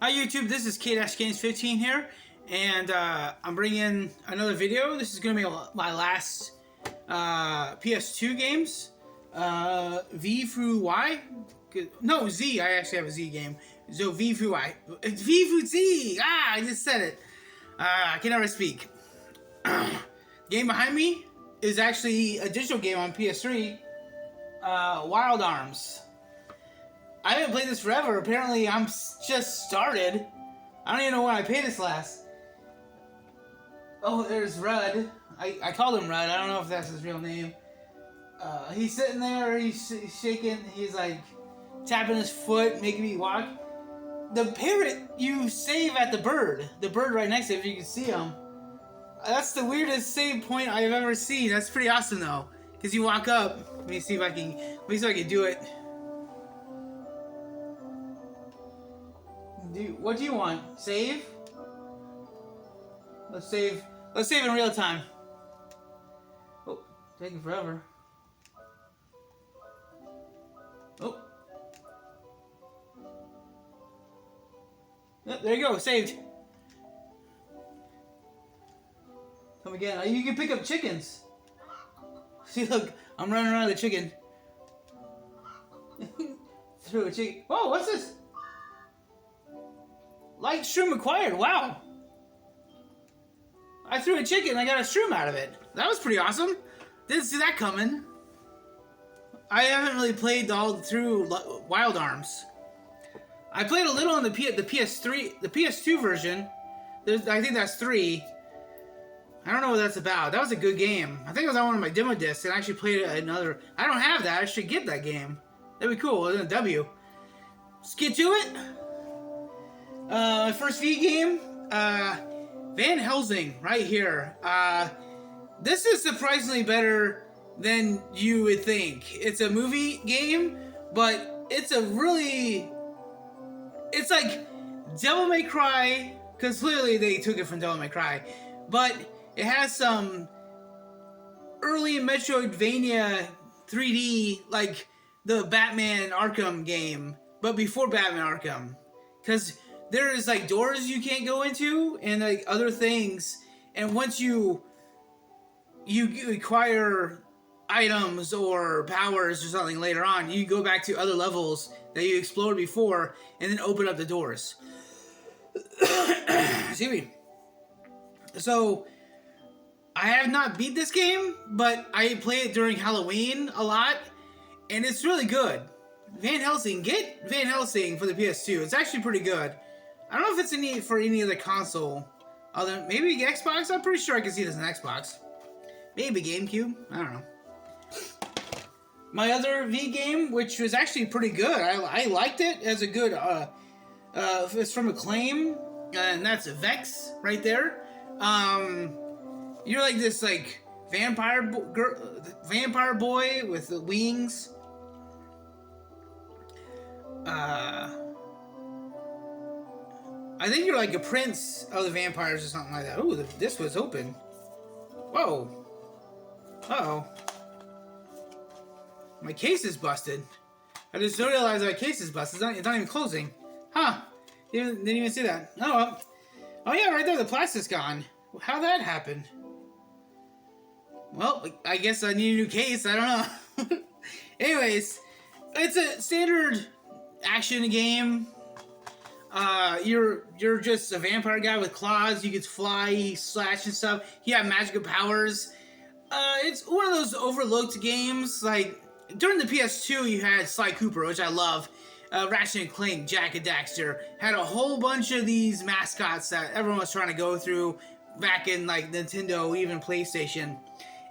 Hi YouTube, this is K-Games 15 here, and I'm bringing another video. This is going to be my last PS2 games, V through Y. No, Z. I actually have a Z game. So V through Y. It's V through Z! Ah, I just said it. I can never speak. Game behind me is actually a digital game on PS3, Wild Arms. I haven't played this forever. Apparently, I'm just started. I don't even know when I paid this last. Oh, there's Rudd. I called him Rudd. I don't know if that's his real name. He's sitting there. He's shaking. He's like tapping his foot, making me walk. The parrot, you save at the bird. The bird right next to it, if you can see him. That's the weirdest save point I've ever seen. That's pretty awesome, though. Because you walk up. Let me see if I can do it. What do you want? Save? Let's save. Let's save in real time. Oh, taking forever. Oh. Yep, there you go. Saved. Come again. You can pick up chickens. See, look. I'm running around the chicken. Through a chicken. Whoa, what's this? Light shroom acquired. Wow. I threw a chicken and I got a shroom out of it. That was pretty awesome. Didn't see that coming. I haven't really played all through Wild Arms. I played a little on the PS3, the PS2 version. I think that's 3. I don't know what that's about. That was a good game. I think it was on one of my demo discs and I actually played another. I don't have that. I should get that game. That'd be cool. It's a W. Let's get to it. First V game, Van Helsing, right here. This is surprisingly better than you would think. It's a movie game, but it's like Devil May Cry, because clearly they took it from Devil May Cry, but it has some early Metroidvania 3D, like the Batman Arkham game, but before Batman Arkham, because there's like doors you can't go into and like other things, and once you acquire items or powers or something later on, you go back to other levels that you explored before and then open up the doors. Excuse me. So I have not beat this game, but I play it during Halloween a lot, and it's really good. Van Helsing, get Van Helsing for the PS2. It's actually pretty good. I don't know if it's for any other console. Maybe Xbox? I'm pretty sure I can see this on Xbox. Maybe GameCube? I don't know. My other V game, which was actually pretty good. I liked it as a good... it's from Acclaim, and that's Vex right there. You're like this like vampire boy with the wings. I think you're like a prince of the vampires or something like that. Ooh, this was open. Whoa. Uh-oh. My case is busted. I just realized my case is busted. It's not even closing. Huh. Didn't even see that. Oh, well. Oh, yeah, right there. The plastic's gone. How'd that happen? Well, I guess I need a new case. I don't know. Anyways, it's a standard action game. You're just a vampire guy with claws. You can fly, slash and stuff. You have magical powers. It's one of those overlooked games. Like during the PS2, you had Sly Cooper, which I love. Ratchet and Clank, Jak and Daxter had a whole bunch of these mascots that everyone was trying to go through back in like Nintendo, even PlayStation.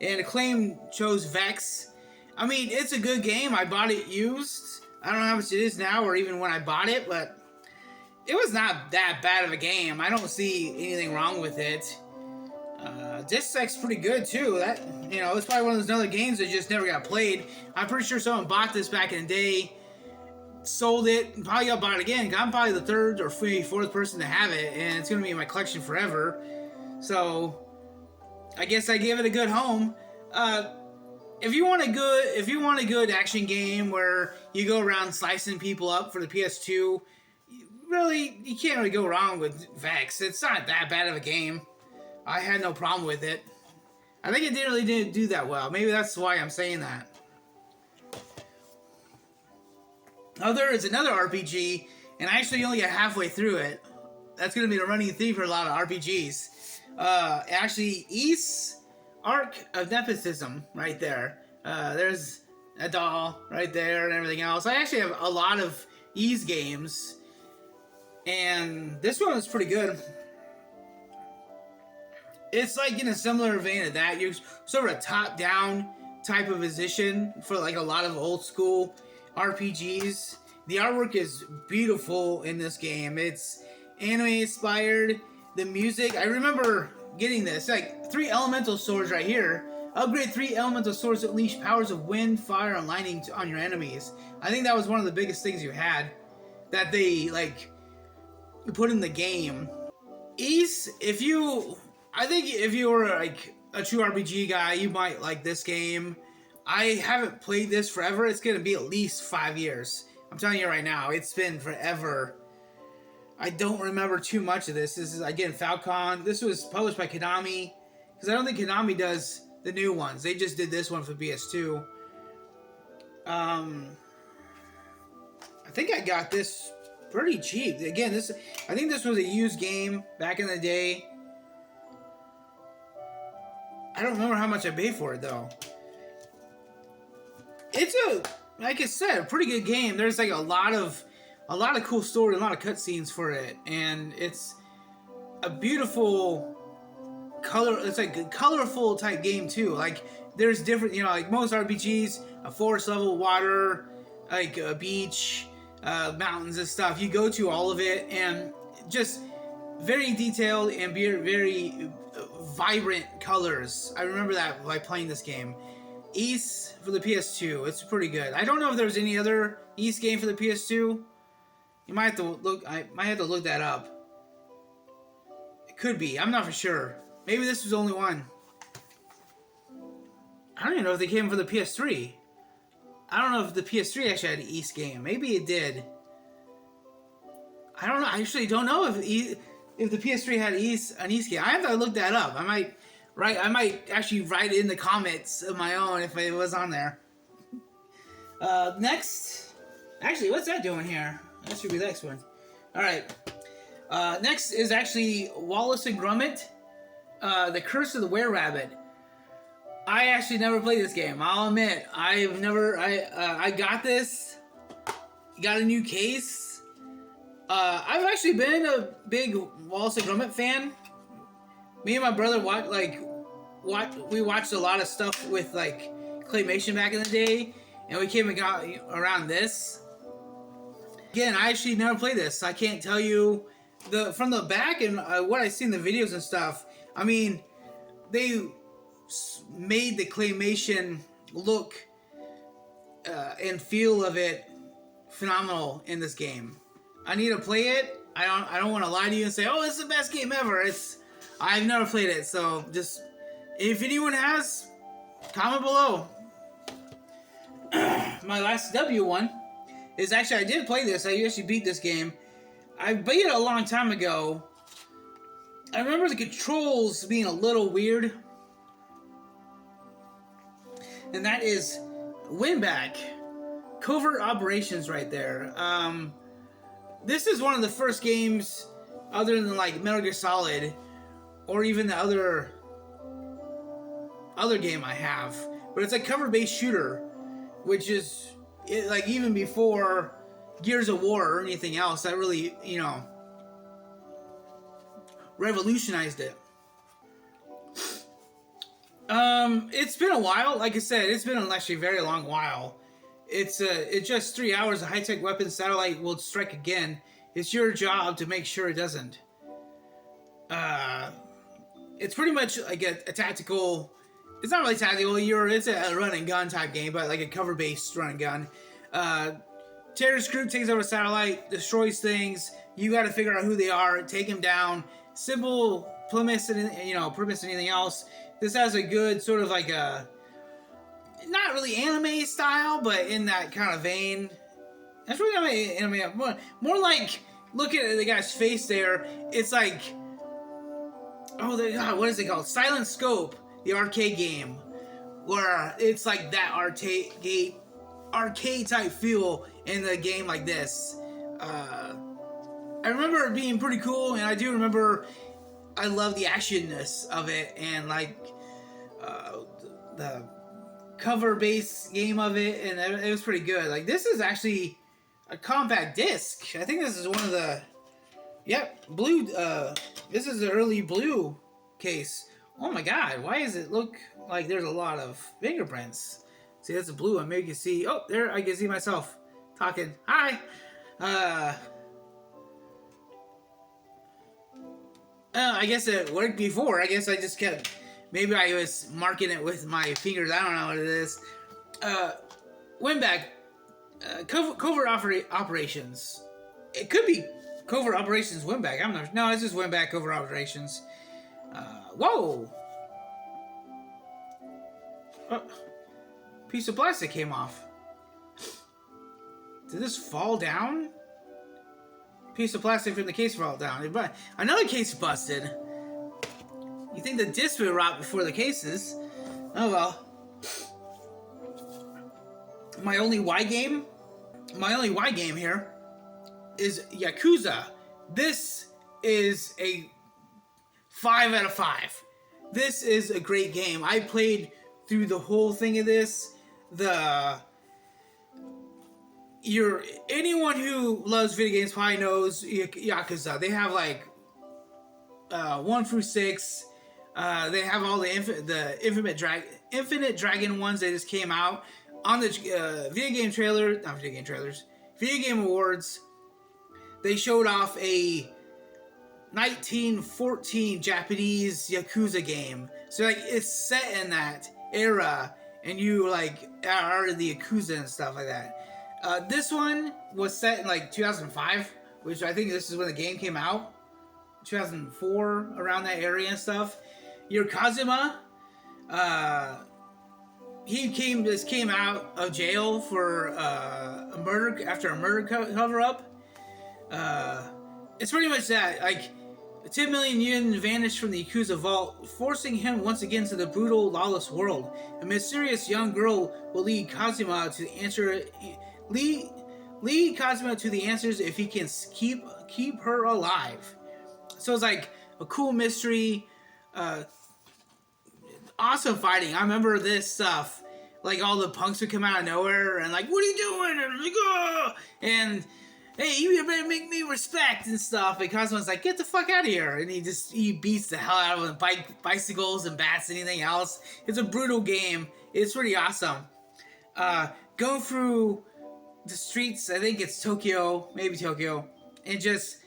And Acclaim chose Vex. I mean, it's a good game. I bought it used. I don't know how much it is now, or even when I bought it, but it was not that bad of a game. I don't see anything wrong with it. Disc Tech's pretty good too. That, you know, it's probably one of those other games that just never got played. I'm pretty sure someone bought this back in the day, sold it, and probably got bought again. I'm probably the third or fourth person to have it, and it's gonna be in my collection forever. So I guess I give it a good home. If you want a good action game where you go around slicing people up for the PS2, really, you can't really go wrong with Vex. It's not that bad of a game. I had no problem with it. I think it didn't do that well. Maybe that's why I'm saying that. There is another RPG, and I actually only got halfway through it. That's going to be the running theme for a lot of RPGs. Actually, Ark of Napishtim right there. There's a doll right there and everything else. I actually have a lot of Ys games, and this one is pretty good. It's like in a similar vein of that. You're sort of a top-down type of position for like a lot of old school RPGs. The artwork is beautiful in this game. It's anime inspired. The music, I remember getting this, like 3 elemental swords right here. Upgrade 3 elemental swords to unleash powers of wind, fire, and lightning on your enemies. I think that was one of the biggest things you had that they like put in the game. Ys, I think if you were like a true RPG guy, you might like this game. I haven't played this forever. It's gonna be at least 5 years. I'm telling you right now, it's been forever. I don't remember too much of this. This is, again, Falcon. This was published by Konami, because I don't think Konami does the new ones. They just did this one for PS2. I think I got this pretty cheap. Again, I think this was a used game back in the day. I don't remember how much I paid for it, though. It's like I said, a pretty good game. There's like a lot of cool story, a lot of cutscenes for it, and it's a beautiful color. It's like a colorful type game too. Like there's different, like most RPGs, a forest level, water, like a beach, mountains and stuff. You go to all of it, and just very detailed and very vibrant colors. I remember that by playing this game. Ys for the PS2, it's pretty good. I don't know if there's any other Ys game for the PS2. You might have to look. I might have to look that up. It could be. I'm not for sure. Maybe this was the only one. I don't even know if they came for the PS3. I don't know if the PS3 actually had an Ys game. Maybe it did. I don't know. I actually don't know if the PS3 had an Ys game. I have to look that up. I might actually write in the comments of my own if it was on there. Next, actually, what's that doing here? That should be the next one. All right. Next is actually Wallace and Gromit, The Curse of the Were-Rabbit. I actually never played this game. I'll admit, I got this. Got a new case. I've actually been a big Wallace and Gromit fan. Me and my brother we watched a lot of stuff with like claymation back in the day, and we came and got around this. Again, I actually never played this. I can't tell you from the back and what I see in the videos and stuff. I mean, they made the claymation look and feel of it phenomenal in this game. I need to play it. I don't want to lie to you and say, oh, it's the best game ever. I've never played it, so just if anyone has, comment below. My last W one is actually, I did play this. I actually beat this game. I beat it a long time ago. I remember the controls being a little weird. And that is WinBack. Covert Operations right there. This is one of the first games, other than like Metal Gear Solid, or even the other game I have. But it's a cover-based shooter, which is like even before Gears of War or anything else that really, revolutionized it. It's been a while. Like I said, it's been actually a very long while. It's just 3 hours. A high-tech weapon satellite will strike again. It's your job to make sure it doesn't. It's pretty much like a tactical. It's not really tactical. It's a run and gun type game, but like a cover-based run and gun. Terrorist group takes over a satellite, destroys things. You got to figure out who they are, take them down. Simple premise and anything else. This has a good sort of like a, not really anime style, but in that kind of vein. That's really not anime. More like look at the guy's face there. It's like, oh God, what is it called? Silent Scope, the arcade game, where it's like that arcade type feel in the game like this. I remember it being pretty cool, and I do remember I love the actionness of it, and like the cover base game of it, and it was pretty good. Like, this is actually a compact disc. I think this is one of the, blue, this is the early blue case. Oh my God, why does it look like there's a lot of fingerprints? See, that's a blue one. Maybe you can see, oh, there, I can see myself talking. Hi! I guess it worked before. I guess I just kept, maybe I was marking it with my fingers. I don't know what it is. WinBack, covert operations. It could be covert operations WinBack. I'm not. No, it's just WinBack covert operations. Whoa! Piece of plastic came off. Did this fall down? Piece of plastic from the case fell down. But another case busted. You think the disc would rot before the cases? Oh well. My only Y game here is Yakuza. This is a 5 out of 5. This is a great game. I played through the whole thing of this. Anyone who loves video games probably knows Yakuza. They have like 1 through 6. They have all the Infinite Dragon ones that just came out on the video game awards. They showed off a 1914 Japanese Yakuza game. So like it's set in that era, and you like are the Yakuza and stuff like that. This one was set in like 2005, which I think this is when the game came out. 2004, around that area and stuff. Your Kazuma, he came out of jail for a murder after a murder cover up. It's pretty much that. Like, 10 million yen vanished from the Yakuza vault, forcing him once again to the brutal, lawless world. A mysterious young girl will lead Kazuma to the answers if he can keep her alive. So it's like a cool mystery, awesome fighting. I remember this stuff. Like, all the punks would come out of nowhere and like, what are you doing? And like, oh! And hey, you better make me respect and stuff. And Kazuma's like, get the fuck out of here. And he beats the hell out of them, bicycles and bats and anything else. It's a brutal game. It's pretty awesome. Go through the streets, I think it's Tokyo, and just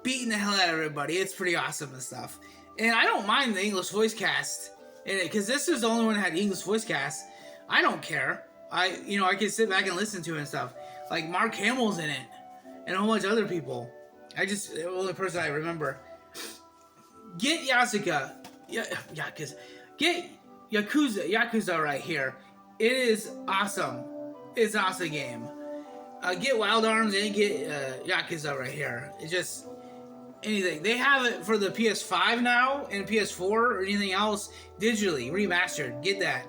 beating the hell out of everybody. It's pretty awesome and stuff. And I don't mind the English voice cast in it, because this is the only one that had English voice cast. I don't care. I can sit back and listen to it and stuff. Like, Mark Hamill's in it, and a whole bunch of other people. The only person I remember. Get Yakuza. Get Yakuza right here. It is awesome. It's an awesome game. Get Wild Arms and get Yakuza right here. It's just anything. They have it for the PS5 now and PS4 or anything else digitally remastered. Get that.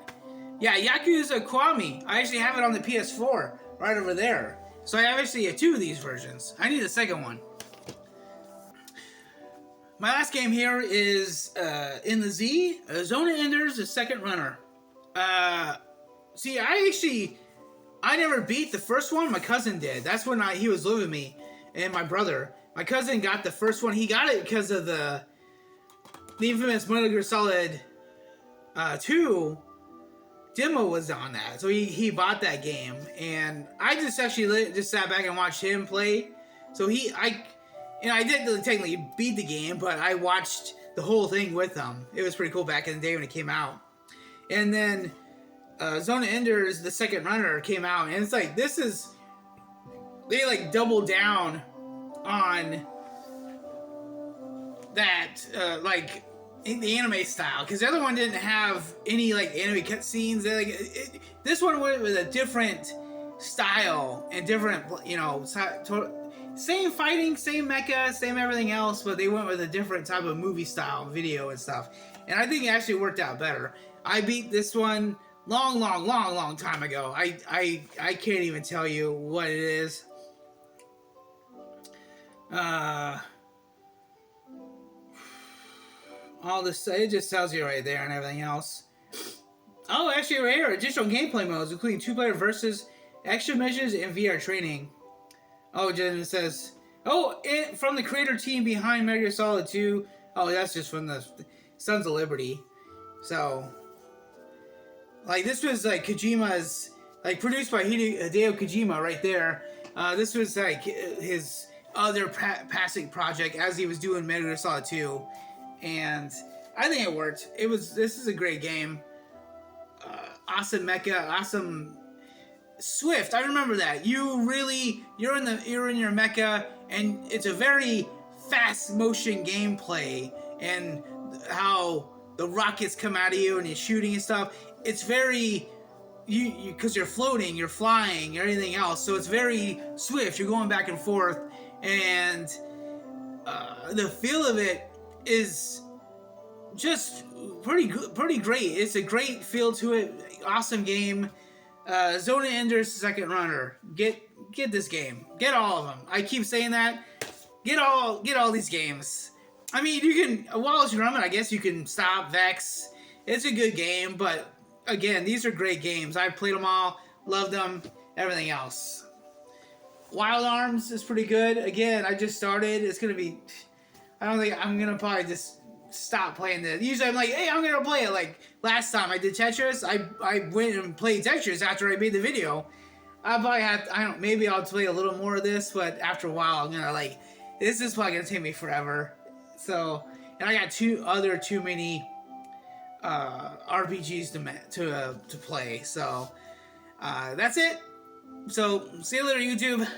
Yeah, Yakuza Kiwami. I actually have it on the PS4 right over there. So I actually have 2 of these versions. I need a second one. My last game here is in the Z, Zona Enders, the second runner. See, I never beat the first one. My cousin did. That's when he was living with me and my brother. My cousin got the first one. He got it because of the infamous Metal Gear Solid 2 demo was on that. So he bought that game. And I just actually just sat back and watched him play. So I didn't technically beat the game, but I watched the whole thing with him. It was pretty cool back in the day when it came out. And then Zona Enders, the second runner, came out, and it's like, they like doubled down on that, like in the anime style, because the other one didn't have any like anime cutscenes. This one went with a different style and different, same fighting, same mecha, same everything else, but they went with a different type of movie style video and stuff. And I think it actually worked out better. I beat this one long time ago. I can't even tell you what it is. All this, it just tells you right there and everything else. Oh, actually right here, additional gameplay modes, including 2-player versus, extra measures, and VR training. Oh, then it says, oh, from the creator team behind Metal Gear Solid 2. Oh, that's just from the Sons of Liberty. So, like, this was like Kojima's, like, produced by Hideo Kojima right there. This was like his other passing project as he was doing Metal Gear Solid 2. And I think it worked. This is a great game. Awesome mecha, awesome Swift. I remember that. You're in your mecha, and it's a very fast motion gameplay, and how the rockets come out of you and you're shooting and stuff. It's very because you're floating, you're flying, or anything else. So it's very swift. You're going back and forth, and the feel of it is just pretty good, pretty great. It's a great feel to it. Awesome game. Zona Ender's second runner. Get this game. Get all of them. I keep saying that. Get all these games. I mean, you can Wallace Gromit. I guess you can stop Vex. It's a good game, but again, these are great games. I've played them all, loved them, everything else. Wild Arms is pretty good. Again, I just started. It's gonna be. I don't think I'm gonna probably just stop playing this. Usually I'm like, hey, I'm gonna play it. Like last time I did Tetris, I went and played Tetris after I made the video. I probably maybe I'll play a little more of this, but after a while I'm gonna like, this is probably gonna take me forever. So, and I got too many RPGs to play. So that's it. So see you later, YouTube.